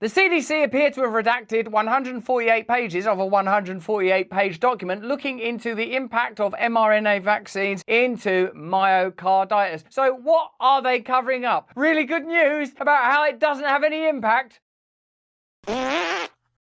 The CDC appear to have redacted 148 pages of a 148-page document looking into the impact of mRNA vaccines into myocarditis. So what are they covering up? Really good news about how it doesn't have any impact?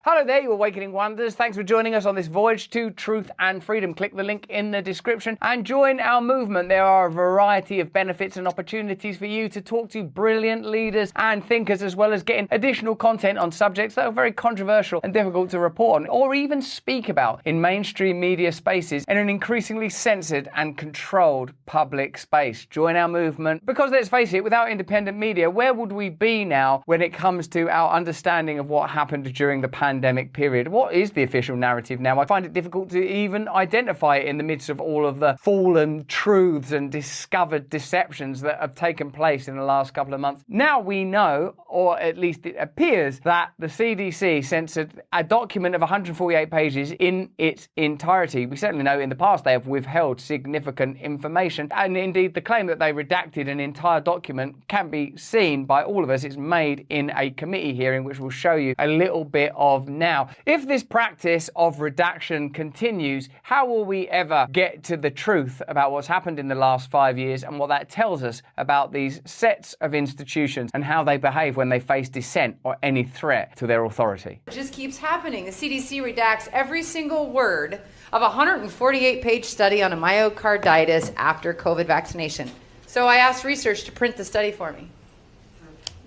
Hello there, you Awakening Wonders. Thanks for joining us on this voyage to truth and freedom. Click the link in the description and join our movement. There are a variety of benefits and opportunities for you to talk to brilliant leaders and thinkers, as well as getting additional content on subjects that are very controversial and difficult to report on, or even speak about in mainstream media spaces in an increasingly censored and controlled public space. Join our movement, because let's face it, without independent media, where would we be now when it comes to our understanding of what happened during the pandemic period? What is the official narrative now? I find it difficult to even identify it in the midst of all of the fallen truths and discovered deceptions that have taken place in the last couple of months. Now we know, or at least it appears, that the CDC censored a document of 148 pages in its entirety. We certainly know in the past they have withheld significant information, and indeed the claim that they redacted an entire document can be seen by all of us. It's made in a committee hearing, which will show you a little bit of now. If this practice of redaction continues, how will we ever get to the truth about what's happened in the last 5 years and what that tells us about these sets of institutions and how they behave when they face dissent or any threat to their authority? It just keeps happening. The CDC redacts every single word of a 148-page study on a myocarditis after COVID vaccination. So I asked research to print the study for me.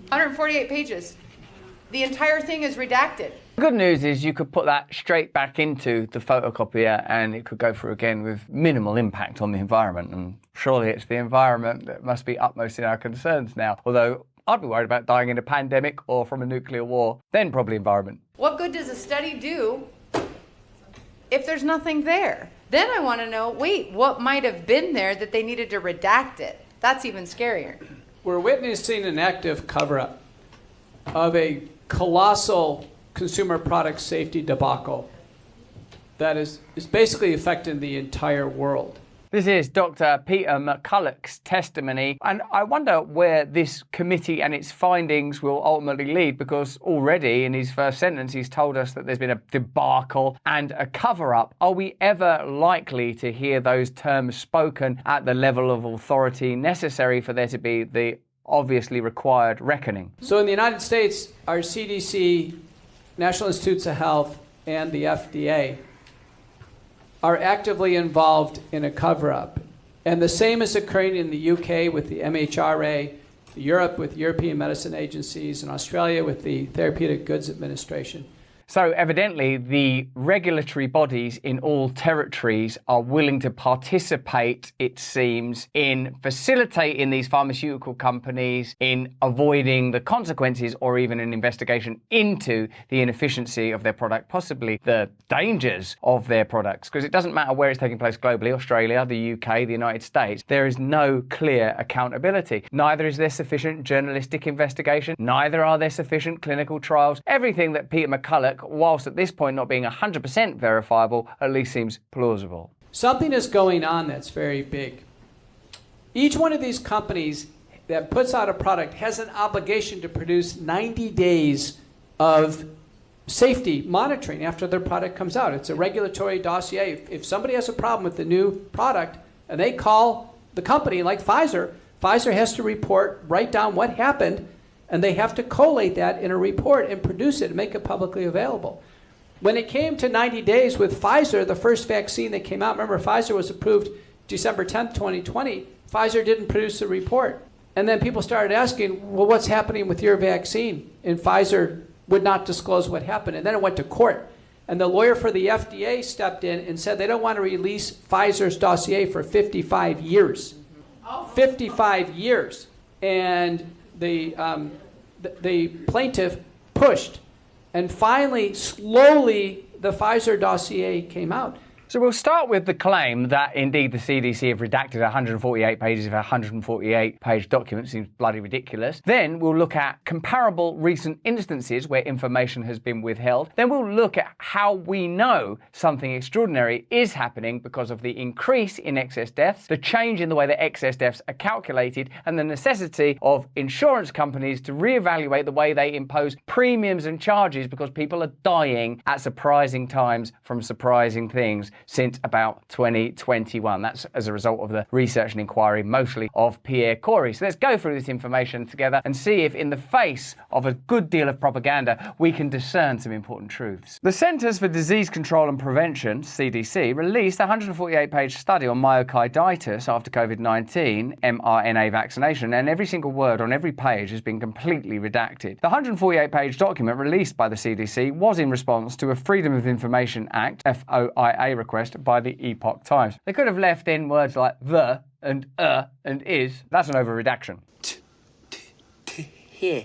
148 pages. The entire thing is redacted. The good news is you could put that straight back into the photocopier and it could go through again with minimal impact on the environment. And surely it's the environment that must be utmost in our concerns now. Although I'd be worried about dying in a pandemic or from a nuclear war, then probably environment. What good does a study do if there's nothing there? Then I want to know, wait, what might have been there that they needed to redact it? That's even scarier. We're witnessing an active cover-up of a colossal consumer product safety debacle that is basically affecting the entire world. This is Dr. Peter McCulloch's testimony, and I wonder where this committee and its findings will ultimately lead, because already in his first sentence he's told us that there's been a debacle and a cover-up. Are we ever likely to hear those terms spoken at the level of authority necessary for there to be the obviously required reckoning? So in the United States, our CDC, National Institutes of Health, and the FDA are actively involved in a cover-up. And the same is occurring in the UK with the MHRA, Europe with European medicine agencies, and Australia with the Therapeutic Goods Administration. So evidently the regulatory bodies in all territories are willing to participate, it seems, in facilitating these pharmaceutical companies in avoiding the consequences or even an investigation into the inefficiency of their product, possibly the dangers of their products. Because it doesn't matter where it's taking place globally, Australia, the UK, the United States, there is no clear accountability. Neither is there sufficient journalistic investigation, neither are there sufficient clinical trials. Everything that Peter McCulloch, whilst at this point not being 100% verifiable, at least seems plausible. Something is going on that's very big. Each one of these companies that puts out a product has an obligation to produce 90 days of safety monitoring after their product comes out. It's a regulatory dossier. If somebody has a problem with the new product and they call the company like Pfizer, Pfizer has to write down what happened, and they have to collate that in a report and produce it and make it publicly available. When it came to 90 days with Pfizer, the first vaccine that came out, remember Pfizer was approved December 10th, 2020, Pfizer didn't produce a report. And then people started asking, well, what's happening with your vaccine? And Pfizer would not disclose what happened. And then it went to court. And the lawyer for the FDA stepped in and said they don't want to release Pfizer's dossier for 55 years. 55 years. And the plaintiff pushed, and finally, slowly, the Pfizer dossier came out. So we'll start with the claim that indeed the CDC have redacted 148 pages of a 148-page document. Seems bloody ridiculous. Then we'll look at comparable recent instances where information has been withheld. Then we'll look at how we know something extraordinary is happening because of the increase in excess deaths, the change in the way that excess deaths are calculated, and the necessity of insurance companies to reevaluate the way they impose premiums and charges because people are dying at surprising times from surprising things since about 2021. That's as a result of the research and inquiry, mostly of Pierre Corey. So let's go through this information together and see if in the face of a good deal of propaganda, we can discern some important truths. The Centers for Disease Control and Prevention, CDC, released a 148-page study on myocarditis after COVID-19 mRNA vaccination, and every single word on every page has been completely redacted. The 148-page document released by the CDC was in response to a Freedom of Information Act, FOIA, request by the Epoch Times. They could have left in words like the and is. That's an over-redaction. Yeah.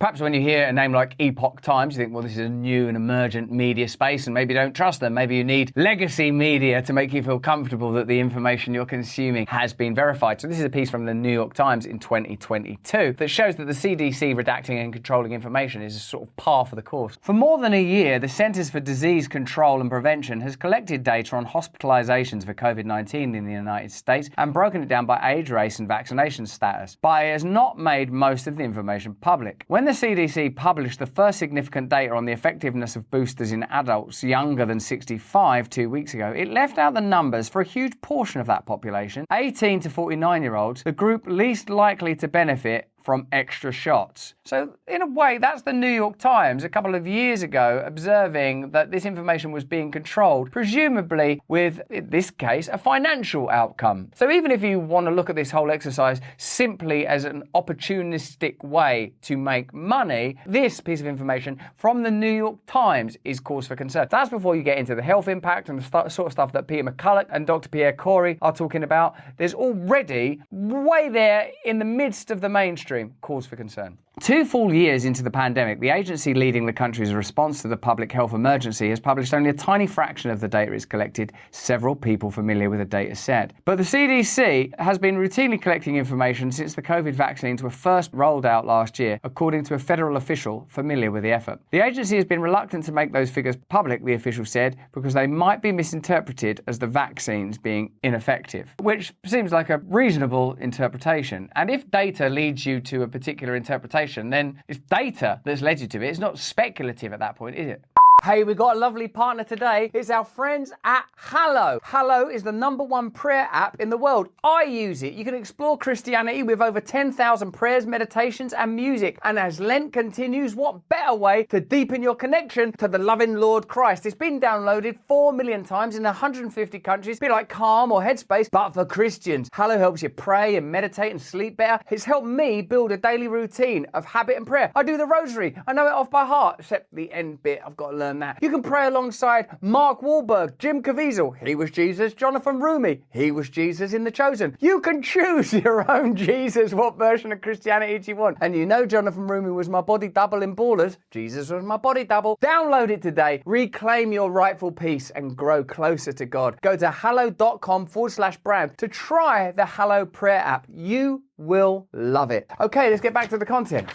Perhaps when you hear a name like Epoch Times, you think, well, this is a new and emergent media space, and maybe you don't trust them. Maybe you need legacy media to make you feel comfortable that the information you're consuming has been verified. So this is a piece from the New York Times in 2022 that shows that the CDC redacting and controlling information is a sort of par for the course. For more than a year, the Centers for Disease Control and Prevention has collected data on hospitalizations for COVID-19 in the United States and broken it down by age, race, and vaccination status. But it has not made most of the information public. When the CDC published the first significant data on the effectiveness of boosters in adults younger than 65 2 weeks ago, it left out the numbers for a huge portion of that population, 18 to 49-year-olds, the group least likely to benefit from extra shots. So in a way, that's the New York Times a couple of years ago observing that this information was being controlled, presumably with, in this case, a financial outcome. So even if you want to look at this whole exercise simply as an opportunistic way to make money, this piece of information from the New York Times is cause for concern. That's before you get into the health impact and the sort of stuff that Peter McCulloch and Dr. Pierre Corey are talking about. There's already way there in the midst of the mainstream cause for concern. 2 full years into the pandemic, the agency leading the country's response to the public health emergency has published only a tiny fraction of the data it's collected, several people familiar with the data set. But the CDC has been routinely collecting information since the COVID vaccines were first rolled out last year, according to a federal official familiar with the effort. The agency has been reluctant to make those figures public, the official said, because they might be misinterpreted as the vaccines being ineffective, which seems like a reasonable interpretation. And if data leads you to a particular interpretation, then it's data that's led you to it. It's not speculative at that point, is it? Hey, we've got a lovely partner today. It's our friends at Hallow. Hallow is the #1 prayer app in the world. I use it. You can explore Christianity with over 10,000 prayers, meditations, and music. And as Lent continues, what better way to deepen your connection to the loving Lord Christ? It's been downloaded 4 million times in 150 countries. A bit like Calm or Headspace, but for Christians. Hallow helps you pray and meditate and sleep better. It's helped me build a daily routine of habit and prayer. I do the rosary. I know it off by heart, except the end bit. I've got to learn that. You can pray alongside Mark Wahlberg, Jim Caviezel, he was Jesus, Jonathan Rumi, he was Jesus in The Chosen. You can choose your own Jesus, what version of Christianity do you want? And you know Jonathan Rumi was my body double in Ballers, Jesus was my body double. Download it today, reclaim your rightful peace and grow closer to God. Go to hallow.com/brand to try the Hallow prayer app. You will love it. Okay, let's get back to the content.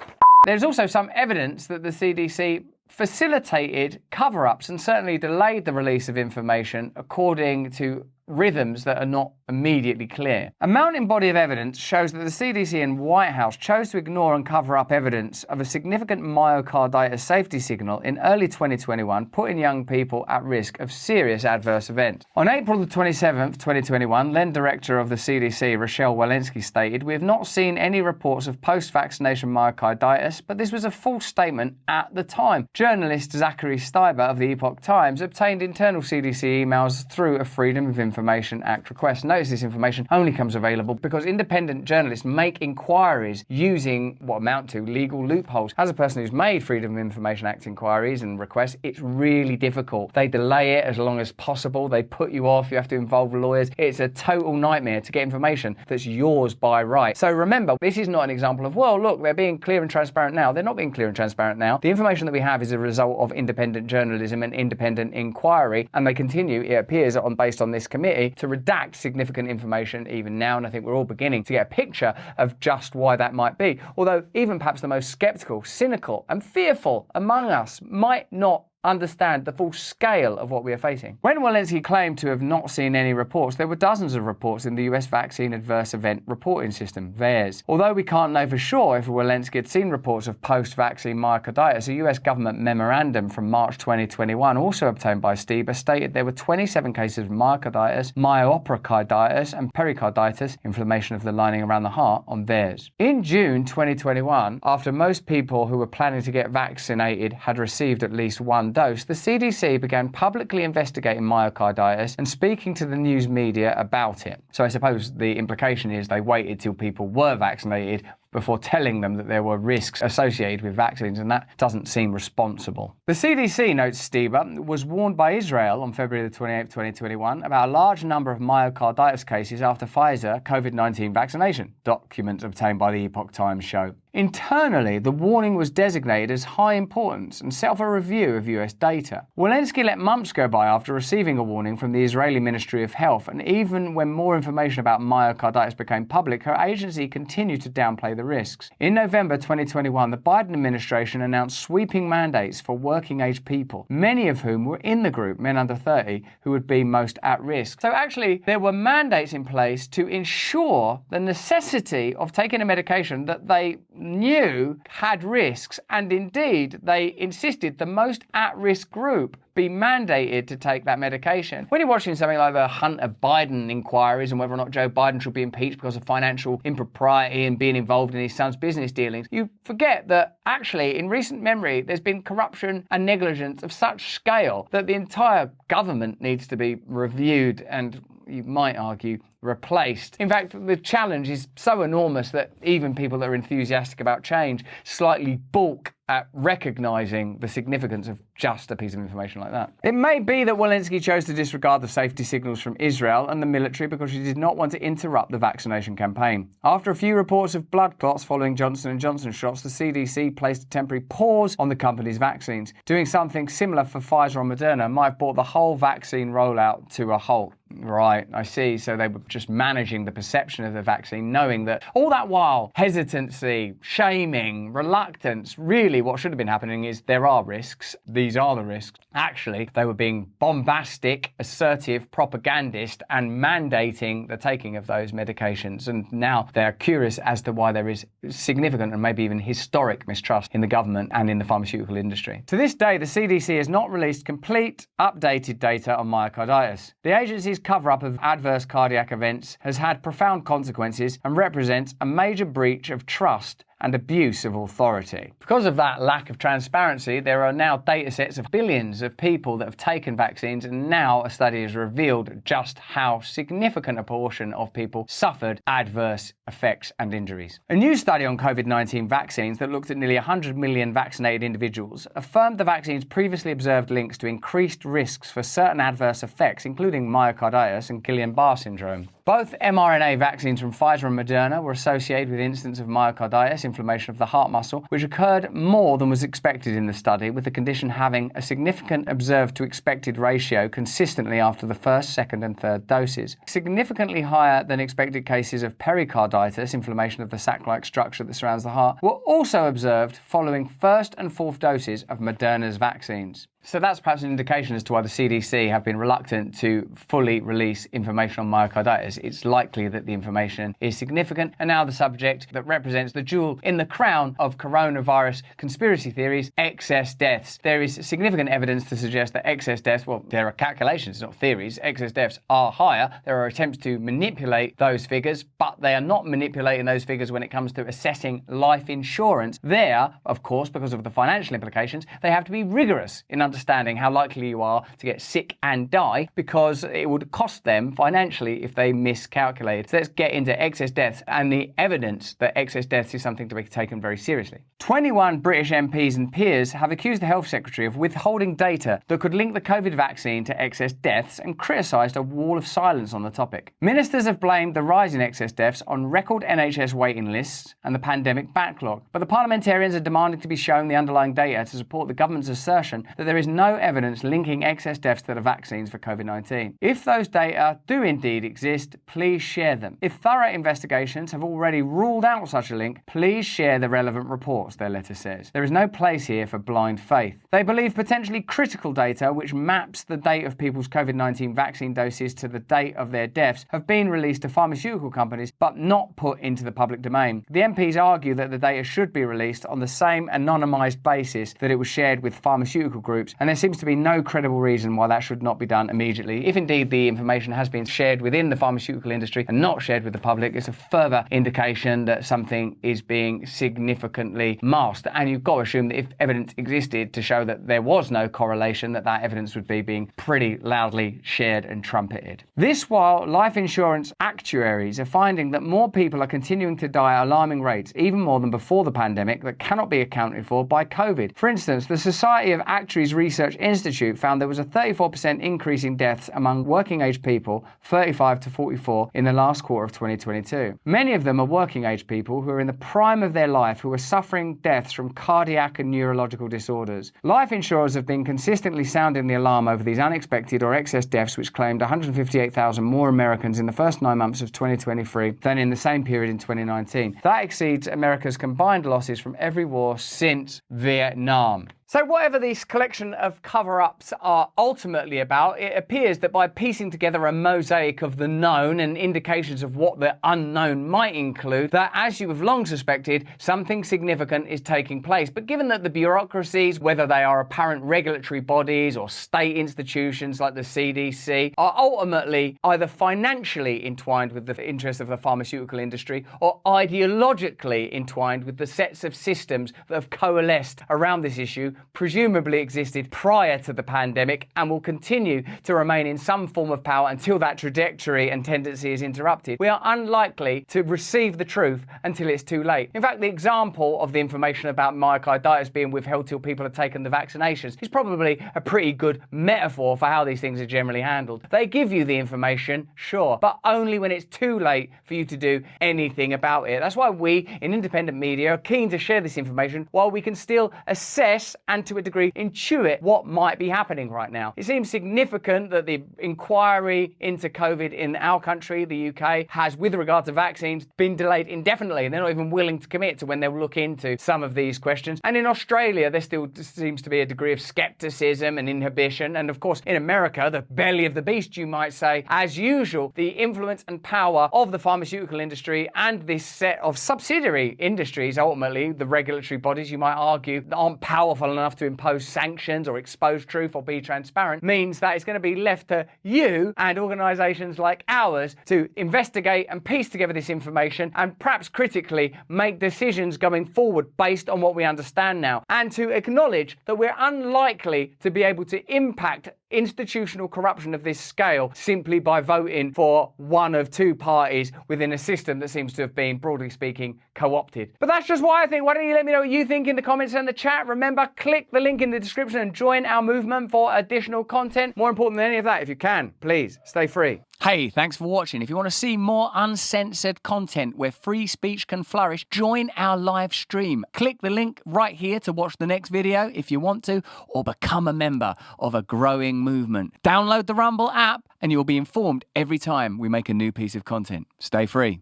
There's also some evidence that the CDC facilitated cover-ups and certainly delayed the release of information according to rhythms that are not immediately clear. A mounting body of evidence shows that the CDC and White House chose to ignore and cover up evidence of a significant myocarditis safety signal in early 2021, putting young people at risk of serious adverse events. On April the 27th, 2021, then Director of the CDC, Rochelle Walensky, stated, "We have not seen any reports of post-vaccination myocarditis, but this was a false statement at the time." Journalist Zachary Steiber of the Epoch Times obtained internal CDC emails through a Freedom of Information Act request, notice this information only comes available because independent journalists make inquiries using what amount to legal loopholes. As a person who's made Freedom of Information Act inquiries and requests, it's really difficult. They delay it as long as possible. They put you off. You have to involve lawyers. It's a total nightmare to get information that's yours by right. So remember, this is not an example of, well, look, they're being clear and transparent now. They're not being clear and transparent now. The information that we have is a result of independent journalism and independent inquiry, and they continue, it appears, based on this committee, to redact significant information even now, and I think we're all beginning to get a picture of just why that might be. Although even perhaps the most skeptical, cynical and fearful among us might not understand the full scale of what we are facing. When Walensky claimed to have not seen any reports, there were dozens of reports in the US Vaccine Adverse Event Reporting System, VAERS. Although we can't know for sure if Walensky had seen reports of post-vaccine myocarditis, a US government memorandum from March 2021, also obtained by STIBA, stated there were 27 cases of myocarditis, myocarditis and pericarditis, inflammation of the lining around the heart, on VAERS. In June 2021, after most people who were planning to get vaccinated had received at least one dose, the CDC began publicly investigating myocarditis and speaking to the news media about it. So I suppose the implication is they waited till people were vaccinated before telling them that there were risks associated with vaccines, and that doesn't seem responsible. The CDC, notes STIBA, was warned by Israel on February 28, 2021 about a large number of myocarditis cases after Pfizer COVID-19 vaccination, documents obtained by the Epoch Times show. Internally, the warning was designated as high importance and set off a review of US data. Walensky let months go by after receiving a warning from the Israeli Ministry of Health, and even when more information about myocarditis became public, her agency continued to downplay the risks. In November 2021, the Biden administration announced sweeping mandates for working-age people, many of whom were in the group, men under 30, who would be most at risk. So actually, there were mandates in place to ensure the necessity of taking a medication that they knew had risks, and indeed they insisted the most at-risk group be mandated to take that medication. When you're watching something like the Hunter Biden inquiries and whether or not Joe Biden should be impeached because of financial impropriety and being involved in his son's business dealings, you forget that actually in recent memory there's been corruption and negligence of such scale that the entire government needs to be reviewed and, you might argue, replaced. In fact, the challenge is so enormous that even people that are enthusiastic about change slightly balk at recognizing the significance of just a piece of information like that. It may be that Walensky chose to disregard the safety signals from Israel and the military because she did not want to interrupt the vaccination campaign. After a few reports of blood clots following Johnson & Johnson shots, the CDC placed a temporary pause on the company's vaccines. Doing something similar for Pfizer or Moderna might have brought the whole vaccine rollout to a halt. Right, I see. So they were just managing the perception of the vaccine, knowing that all that while hesitancy, shaming, reluctance, really what should have been happening is there are risks. These are the risks. Actually, they were being bombastic, assertive, propagandist and mandating the taking of those medications. And now they're curious as to why there is significant and maybe even historic mistrust in the government and in the pharmaceutical industry. To this day, the CDC has not released complete, updated data on myocarditis. The agency's cover-up of adverse cardiac events has had profound consequences and represents a major breach of trust and abuse of authority. Because of that lack of transparency, there are now data sets of billions of people that have taken vaccines, and now a study has revealed just how significant a portion of people suffered adverse effects and injuries. A new study on COVID-19 vaccines that looked at nearly 100 million vaccinated individuals affirmed the vaccine's previously observed links to increased risks for certain adverse effects, including myocarditis and Guillain-Barré syndrome. Both mRNA vaccines from Pfizer and Moderna were associated with incidents of myocarditis, inflammation of the heart muscle, which occurred more than was expected in the study, with the condition having a significant observed to expected ratio consistently after the first, second and third doses. Significantly higher than expected cases of pericarditis, inflammation of the sac-like structure that surrounds the heart, were also observed following first and fourth doses of Moderna's vaccines. So that's perhaps an indication as to why the CDC have been reluctant to fully release information on myocarditis. It's likely that the information is significant, and now the subject that represents the jewel in the crown of coronavirus conspiracy theories, excess deaths. There is significant evidence to suggest that excess deaths, well, there are calculations, not theories, excess deaths are higher. There are attempts to manipulate those figures, but they are not manipulating those figures when it comes to assessing life insurance. There, of course, because of the financial implications, they have to be rigorous in understanding understanding how likely you are to get sick and die, because it would cost them financially if they miscalculated. So let's get into excess deaths and the evidence that excess deaths is something to be taken very seriously. 21 British MPs and peers have accused the Health Secretary of withholding data that could link the COVID vaccine to excess deaths and criticised a wall of silence on the topic. Ministers have blamed the rise in excess deaths on record NHS waiting lists and the pandemic backlog, but the parliamentarians are demanding to be shown the underlying data to support the government's assertion that there is no evidence linking excess deaths to the vaccines for COVID-19. If those data do indeed exist, please share them. If thorough investigations have already ruled out such a link, please share the relevant reports, their letter says. There is no place here for blind faith. They believe potentially critical data which maps the date of people's COVID-19 vaccine doses to the date of their deaths have been released to pharmaceutical companies but not put into the public domain. The MPs argue that the data should be released on the same anonymised basis that it was shared with pharmaceutical groups, and there seems to be no credible reason why that should not be done immediately. If indeed the information has been shared within the pharmaceutical industry and not shared with the public, it's a further indication that something is being significantly masked, and you've got to assume that if evidence existed to show that there was no correlation, that evidence would be being pretty loudly shared and trumpeted. This while life insurance actuaries are finding that more people are continuing to die at alarming rates, even more than before the pandemic, that cannot be accounted for by COVID. For instance, the Society of Actuaries Research Institute found there was a 34% increase in deaths among working age people 35 to 44 in the last quarter of 2022. Many of them are working age people who are in the prime of their life who are suffering deaths from cardiac and neurological disorders. Life insurers have been consistently sounding the alarm over these unexpected or excess deaths, which claimed 158,000 more Americans in the first 9 months of 2023 than in the same period in 2019. That exceeds America's combined losses from every war since Vietnam. So whatever this collection of cover-ups are ultimately about, it appears that by piecing together a mosaic of the known and indications of what the unknown might include, that, as you have long suspected, something significant is taking place. But given that the bureaucracies, whether they are apparent regulatory bodies or state institutions like the CDC, are ultimately either financially entwined with the interests of the pharmaceutical industry or ideologically entwined with the sets of systems that have coalesced around this issue, presumably existed prior to the pandemic and will continue to remain in some form of power until that trajectory and tendency is interrupted, we are unlikely to receive the truth until it's too late. In fact, the example of the information about myocarditis being withheld till people have taken the vaccinations is probably a pretty good metaphor for how these things are generally handled. They give you the information, sure, but only when it's too late for you to do anything about it. That's why we, in independent media, are keen to share this information while we can still assess and to a degree intuit what might be happening right now. It seems significant that the inquiry into COVID in our country, the UK, has, with regard to vaccines, been delayed indefinitely, and they're not even willing to commit to when they'll look into some of these questions. And in Australia, there still seems to be a degree of skepticism and inhibition. And of course, in America, the belly of the beast, you might say, as usual, the influence and power of the pharmaceutical industry and this set of subsidiary industries, ultimately, the regulatory bodies, you might argue, aren't powerful enough to impose sanctions or expose truth or be transparent, means that it's going to be left to you and organisations like ours to investigate and piece together this information and perhaps critically make decisions going forward based on what we understand now, and to acknowledge that we're unlikely to be able to impact institutional corruption of this scale simply by voting for one of two parties within a system that seems to have been, broadly speaking, co-opted. But that's just what I think. Why don't you let me know what you think in the comments and the chat? Remember, click the link in the description and join our movement for additional content. More important than any of that, if you can, please stay free. Hey, thanks for watching. If you want to see more uncensored content where free speech can flourish, join our live stream. Click the link right here to watch the next video if you want to, or become a member of a growing movement. Download the Rumble app and you'll be informed every time we make a new piece of content. Stay free.